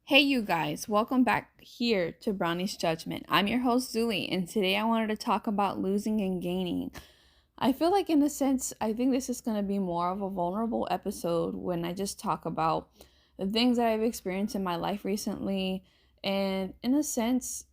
Hey, you guys, welcome back here to Brownie's Judgment. I'm your host, Zuli, and today I wanted to talk about losing and gaining. I feel like, in a sense, I think this is going to be more of a vulnerable episode when I just talk about the things that I've experienced in my life recently, and in a sense,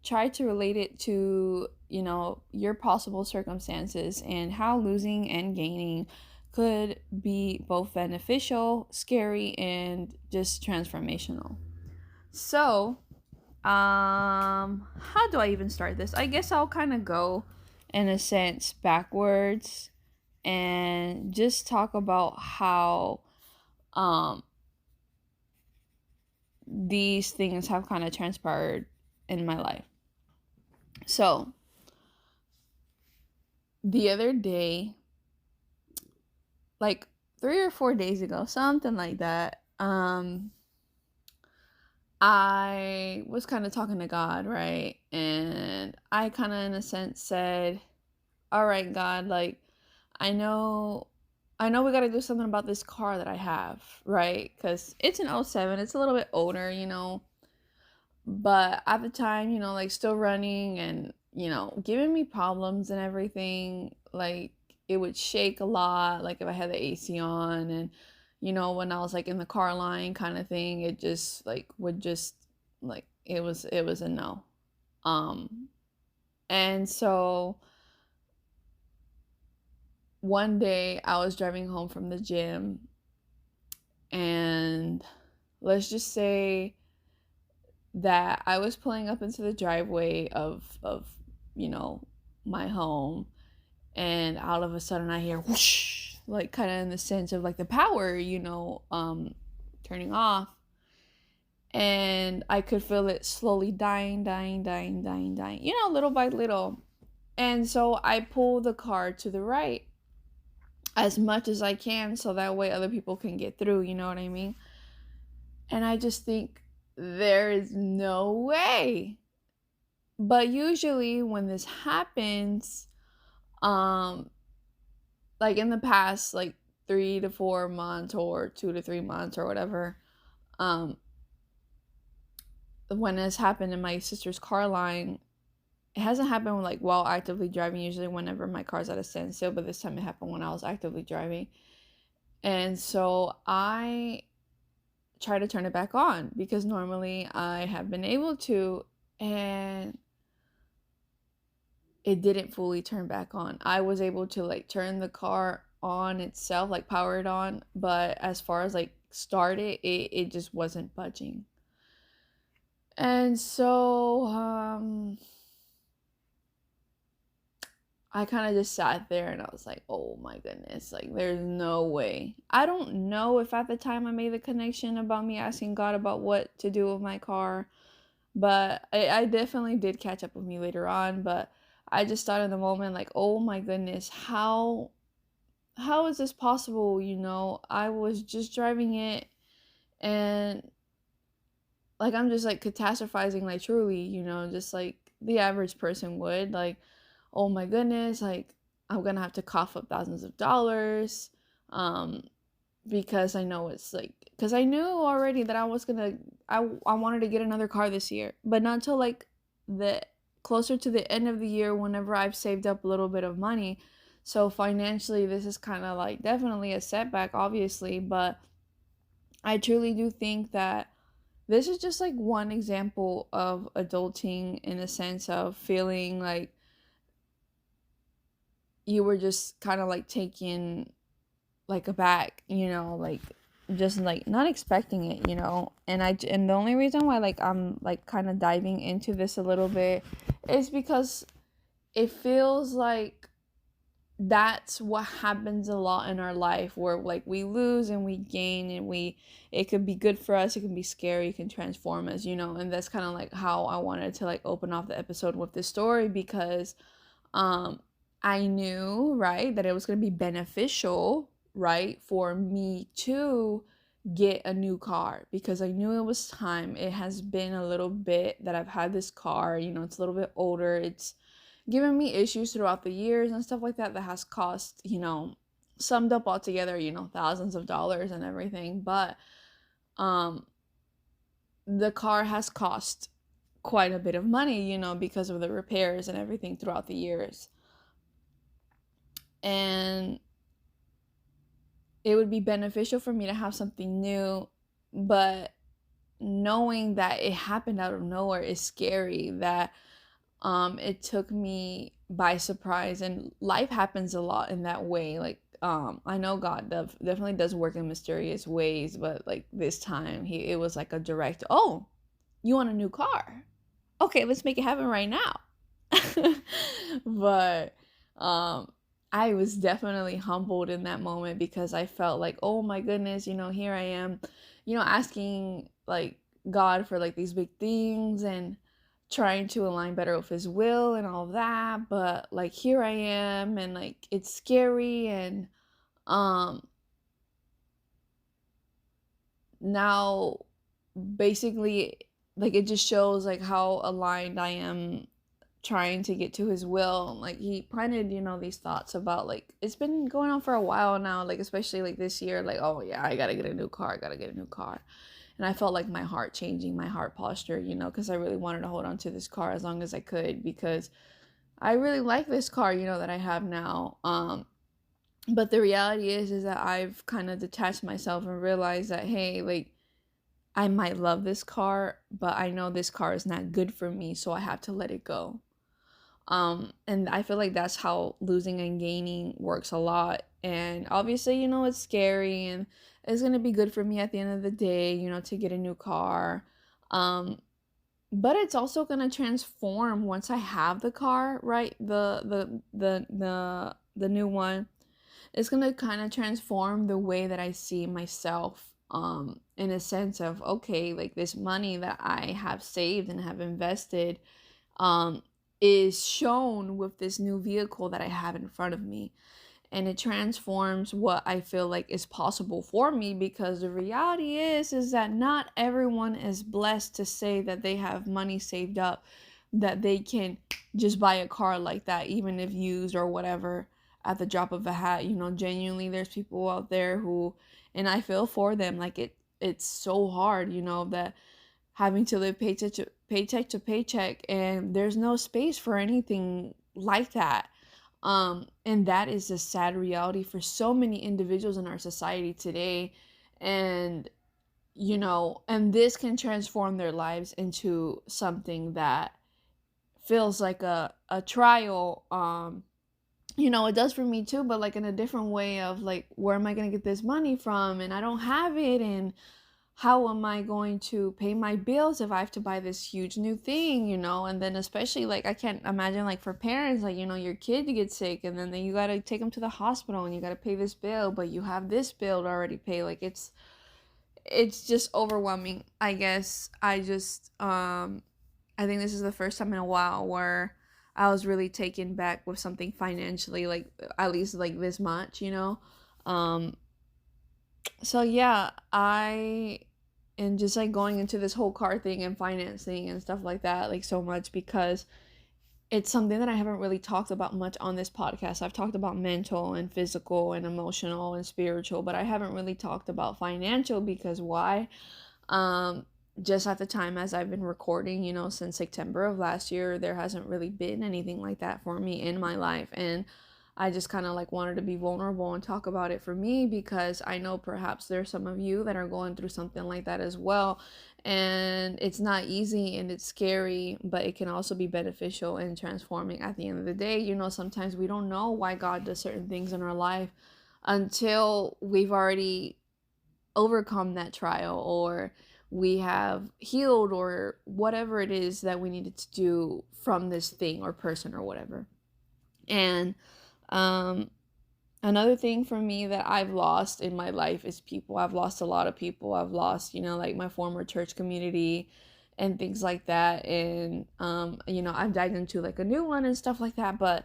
try to relate it to, your possible circumstances and how losing and gaining could be both beneficial, scary, and just transformational. So, how do I even start this? I guess I'll kind of go in a sense backwards and just talk about how um these things have kind of transpired in my life. So, the other day, like 3 or 4 days ago, something like that, I was kind of talking to God, right? And I kind of in a sense said, all right, God, like I know we got to do something about this car that I have, right? Cuz it's an '07. It's a little bit older. But at the time, like still running and, giving me problems and everything. Like it would shake a lot like if I had the AC on, and when I was like in the car line kind of thing, it just like would just like it was a no. Um and so one day I was driving home from the gym, and let's just say that I was pulling up into the driveway of you know my home, and all of a sudden I hear whoosh, like kind of in the sense of like the power turning off, and I could feel it slowly dying, little by little. And so I pull the car to the right as much as I can so that way other people can get through, you know what I mean? And I just think there is no way. But usually when this happens, um like in the past like 3 to 4 months or 2 to 3 months or whatever, um when this happened in my sister's car line, it hasn't happened like while actively driving, usually whenever my car's at a standstill, but this time it happened when I was actively driving. And so I try to turn it back on because normally I have been able to, and it didn't fully turn back on. I was able to like turn the car on itself, like power it on, but as far as like start it just wasn't budging. And so I kind of just sat there and I was like, oh my goodness, like there's no way. I don't know if at the time I made the connection about me asking God about what to do with my car, but I definitely did catch up with me later on. But I just thought in the moment, like, oh my goodness, how is this possible? I was just driving it, and like I'm just like catastrophizing, like truly, just like the average person would. Like, oh my goodness, like I'm gonna have to cough up thousands of dollars. Um, because I know it's like, because I knew already that I wanted to get another car this year, but not till like the closer to the end of the year whenever I've saved up a little bit of money. So financially, this is kind of like definitely a setback, obviously, but I truly do think that this is just like one example of adulting in a sense of feeling like you were just kind of like taken like aback, like just like not expecting it. And the only reason why like I'm like kind of diving into this a little bit is because it feels like that's what happens a lot in our life, where like we lose and we gain, and it could be good for us, it can be scary, it can transform us. And that's kind of like how I wanted to like open off the episode with this story, because um I knew, right, that it was going to be beneficial, right, for me to get a new car, because I knew it was time. It has been a little bit that I've had this car, it's a little bit older. It's given me issues throughout the years and stuff like that has cost, summed up altogether, thousands of dollars and everything. But um the car has cost quite a bit of money, because of the repairs and everything throughout the years. And it would be beneficial for me to have something new, but knowing that it happened out of nowhere is scary, that it took me by surprise. And life happens a lot in that way. Like, I know God definitely does work in mysterious ways, but like this time it was like a direct, oh, you want a new car? Okay, let's make it happen right now. But I was definitely humbled in that moment, because I felt like, oh my goodness, here I am, asking like God for like these big things and trying to align better with his will and all of that, but like here I am, and like it's scary. And um now basically, like, it just shows like how aligned I am trying to get to his will. Like, he planted, these thoughts about, like, it's been going on for a while now, like especially like this year, like, oh yeah, I gotta get a new car, I gotta get a new car. And I felt like my heart changing, my heart posture, because I really wanted to hold on to this car as long as I could, because I really like this car, that I have now. But the reality is that I've kind of detached myself and realized that, hey, like, I might love this car, but I know this car is not good for me, so I have to let it go. And I feel like that's how losing and gaining works a lot. And obviously, it's scary, and it's gonna be good for me at the end of the day, to get a new car. But it's also gonna transform once I have the car, right? The new one. It's gonna kind of transform the way that I see myself. In a sense of, okay, like, this money that I have saved and have invested, um, is shown with this new vehicle that I have in front of me. And it transforms what I feel like is possible for me, because the reality is that not everyone is blessed to say that they have money saved up, that they can just buy a car like that, even if used or whatever, at the drop of a hat. Genuinely, there's people out there who, and I feel for them, like, it's so hard, that having to live paycheck to paycheck, and there's no space for anything like that. And that is a sad reality for so many individuals in our society today. And and this can transform their lives into something that feels like a trial. It does for me too, but like in a different way of, like, where am I going to get this money from, and I don't have it, and how am I going to pay my bills if I have to buy this huge new thing, and then especially, like, I can't imagine, like, for parents, like, your kid gets sick, and then you got to take them to the hospital, and you got to pay this bill, but you have this bill to already pay. Like, it's just overwhelming. I guess I think this is the first time in a while where I was really taken back with something financially, like, at least like this much. Um so yeah, I am just like going into this whole car thing and financing and stuff like that, like, so much, because it's something that I haven't really talked about much on this podcast. I've talked about mental and physical and emotional and spiritual, but I haven't really talked about financial, because why? Um, just at the time as I've been recording, since September of last year, there hasn't really been anything like that for me in my life. And I just kind of like wanted to be vulnerable and talk about it for me, because I know perhaps there's some of you that are going through something like that as well. And it's not easy and it's scary, but it can also be beneficial and transforming at the end of the day. Sometimes we don't know why God does certain things in our life until we've already overcome that trial, or we have healed, or whatever it is that we needed to do from this thing or person or whatever. And um another thing for me that I've lost in my life is people. I've lost a lot of people. I've lost, like, my former church community and things like that. And I've dived into like a new one and stuff like that, but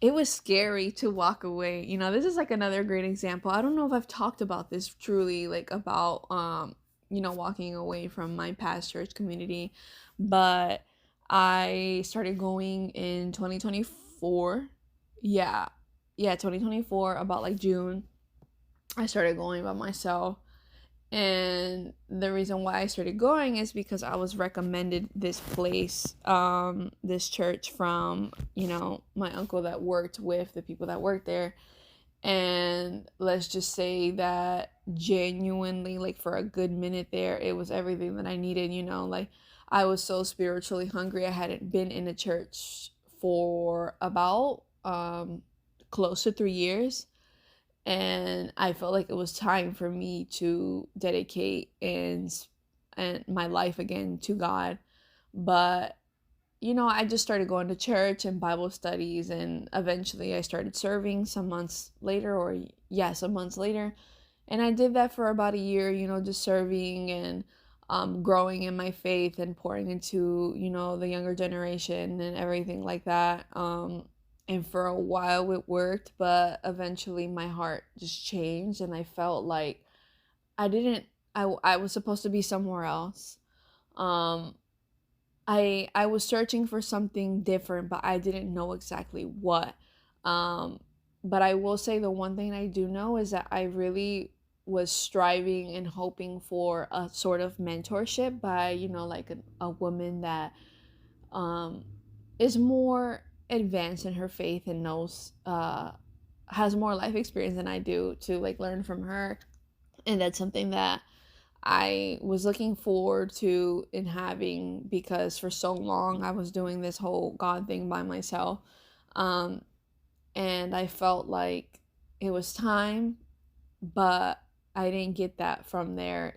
it was scary to walk away. This is like another great example. I don't know if I've talked about this truly, like, about walking away from my past church community, but I started going in 2024. Yeah, 2024, about like June. I started going by myself, And the reason why I started going is because I was recommended this place, this church from, my uncle that worked with the people that worked there. And let's just say that genuinely, like for a good minute there, it was everything that I needed, like I was so spiritually hungry. I hadn't been in a church for about close to 3 years, and I felt like it was time for me to dedicate and my life again to God. But I just started going to church and Bible studies, and eventually I started serving some months later, or yeah, some months later. And I did that for about a year, just serving and growing in my faith and pouring into, the younger generation and everything like that. And for a while it worked, but eventually my heart just changed, and I felt like I didn't, I was supposed to be somewhere else. Um, I was searching for something different, but I didn't know exactly what. Um, but I will say the one thing I do know is that I really was striving and hoping for a sort of mentorship by, like a woman that um, is more advanced in her faith and knows, has more life experience than I do, to like learn from her. And that's something that I was looking forward to in having, because for so long I was doing this whole God thing by myself. Um, and I felt like it was time, but I didn't get that from there.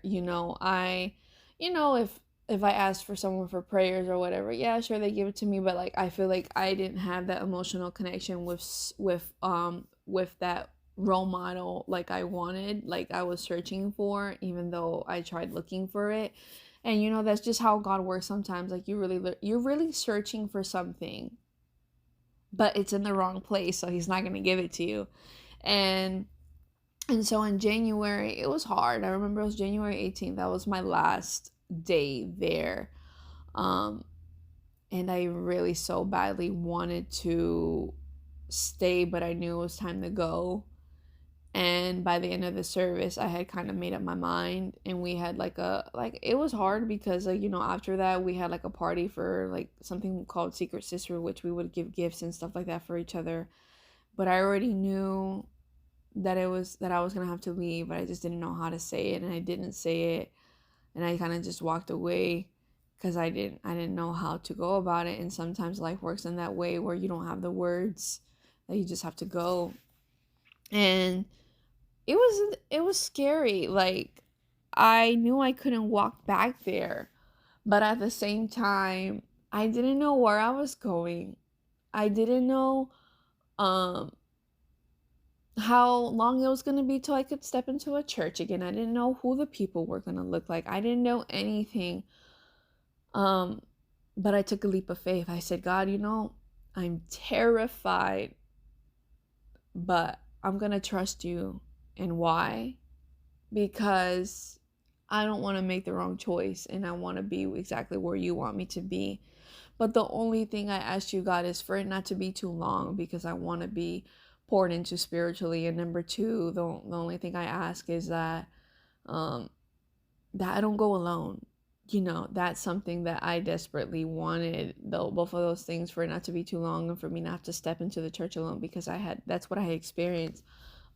If I asked for someone for prayers or whatever, yeah, sure, they give it to me, but like I feel like I didn't have that emotional connection with that role model like I wanted, like I was searching for, even though I tried looking for it. And that's just how God works sometimes. Like you're really searching for something, but it's in the wrong place, so he's not going to give it to you. And and so in January, it was hard. I remember it was January 18th. That was my last day there. Um, and I really so badly wanted to stay, but I knew it was time to go. And by the end of the service, I had kind of made up my mind, and we had it was hard because after that we had like a party for like something called Secret Sister, which we would give gifts and stuff like that for each other. But I already knew that I was gonna have to leave, but I just didn't know how to say it, and I didn't say it, and I kind of just walked away because I didn't know how to go about it. And sometimes life works in that way where you don't have the words, that you just have to go. And it was scary. Like I knew I couldn't walk back there, but at the same time, I didn't know where I was going. I didn't know um how long it was going to be till I could step into a church again. I didn't know who the people were going to look like. I didn't know anything. Um, but I took a leap of faith. I said, God, I'm terrified, but I'm going to trust you. And why? Because I don't want to make the wrong choice, and I want to be exactly where you want me to be. But the only thing I ask you, God, is for it not to be too long, because I want to be poured into spiritually. And number two, the only thing I ask is um, that I don't go alone. That's something that I desperately wanted, though, both of those things, for it not to be too long and for me not to step into the church alone, because that's what I had experienced.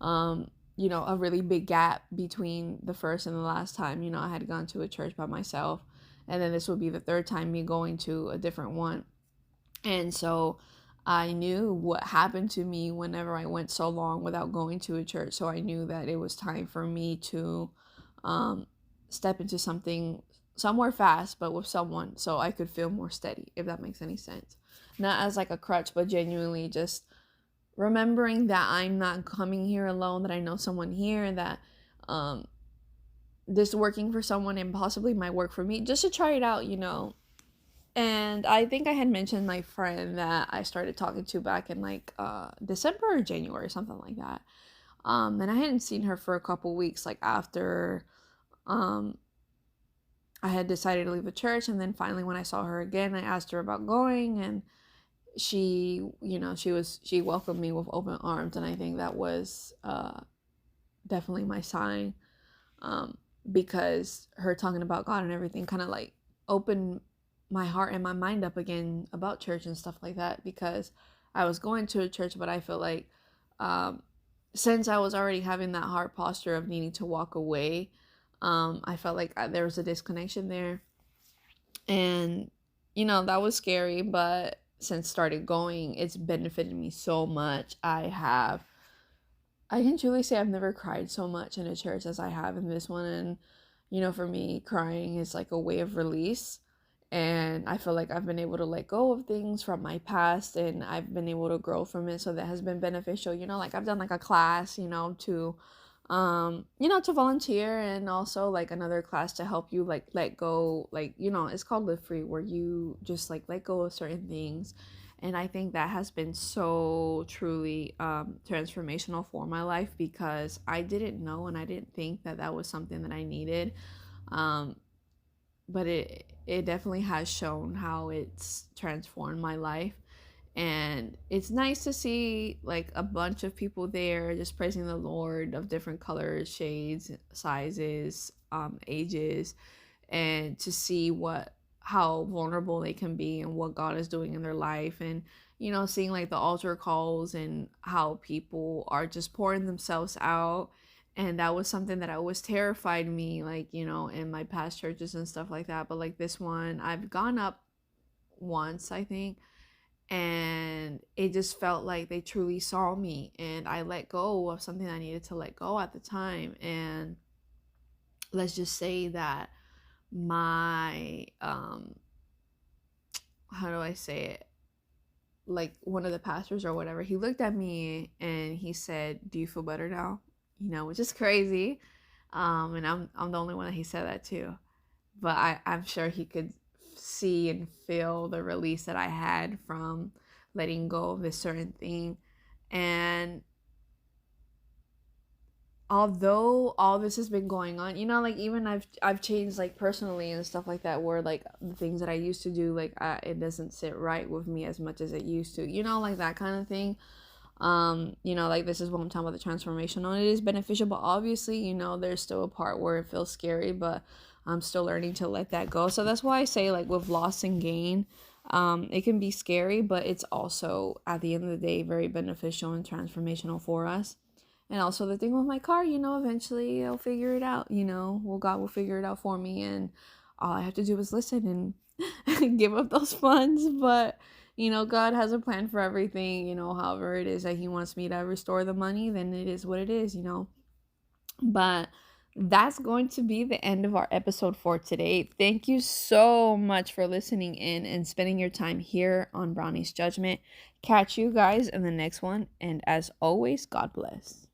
A really big gap between the first and the last time, I had gone to a church by myself. And then this would be the third time me going to a different one. And so I knew what happened to me whenever I went so long without going to a church. So I knew that it was time for me to um, step into something somewhere fast, but with someone, so I could feel more steady, if that makes any sense. Not as like a crutch, but genuinely just remembering that I'm not coming here alone, that I know someone here, that um, this working for someone and possibly might work for me, just to try it out. And I think I had mentioned my friend that I started talking to back in like December or January, something like that. And I hadn't seen her for a couple weeks, like after um, I had decided to leave the church. And then finally, when I saw her again, I asked her about going, and she welcomed me with open arms. And I think that was definitely my sign. because her talking about God and everything kind of like opened my heart and my mind up again about church and stuff like that, because I was going to a church, but I feel like um, since I was already having that heart posture of needing to walk away, I felt like there was a disconnection there. And, that was scary, but since started going, it's benefited me so much. I can truly say I've never cried so much in a church as I have in this one. And, for me, crying is like a way of release. And I feel like I've been able to let go of things from my past, and I've been able to grow from it. So that has been beneficial. Like I've done like a class, to volunteer, and also like another class to help you like let go, like, it's called Live Free, where you just like let go of certain things. And I think that has been so truly transformational for my life, because I didn't know and I didn't think that that was something that I needed. Um, but it definitely has shown how it's transformed my life. And it's nice to see like a bunch of people there just praising the Lord, of different colors, shades, sizes, ages, and to see how vulnerable they can be and what God is doing in their life. And seeing like the altar calls and how people are just pouring themselves out. And that was something that always terrified me, like, in my past churches and stuff like that. But like this one, I've gone up once, I think, and it just felt like they truly saw me, and I let go of something I needed to let go at the time. And let's just say that my how do I say it, like one of the pastors or whatever, he looked at me and he said, "Do you feel better now?" Which is crazy. And I'm the only one that he said that to. But I'm sure he could see and feel the release that I had from letting go of this certain thing. And although all this has been going on, like even I've changed like personally and stuff like that, where like the things that I used to do, like it doesn't sit right with me as much as it used to, like that kind of thing. Like this is what I'm talking about, the transformational. It is beneficial, but obviously, there's still a part where it feels scary, but I'm still learning to let that go. So that's why I say, like, with loss and gain, it can be scary, but it's also at the end of the day very beneficial and transformational for us. And also the thing with my car, eventually I'll figure it out. Well, God will figure it out for me, and all I have to do is listen and give up those funds. But God has a plan for everything. However it is that He wants me to restore the money, then it is what it is. But that's going to be the end of our episode for today. Thank you so much for listening in and spending your time here on Brownie's Judgment. Catch you guys in the next one, and as always, God bless.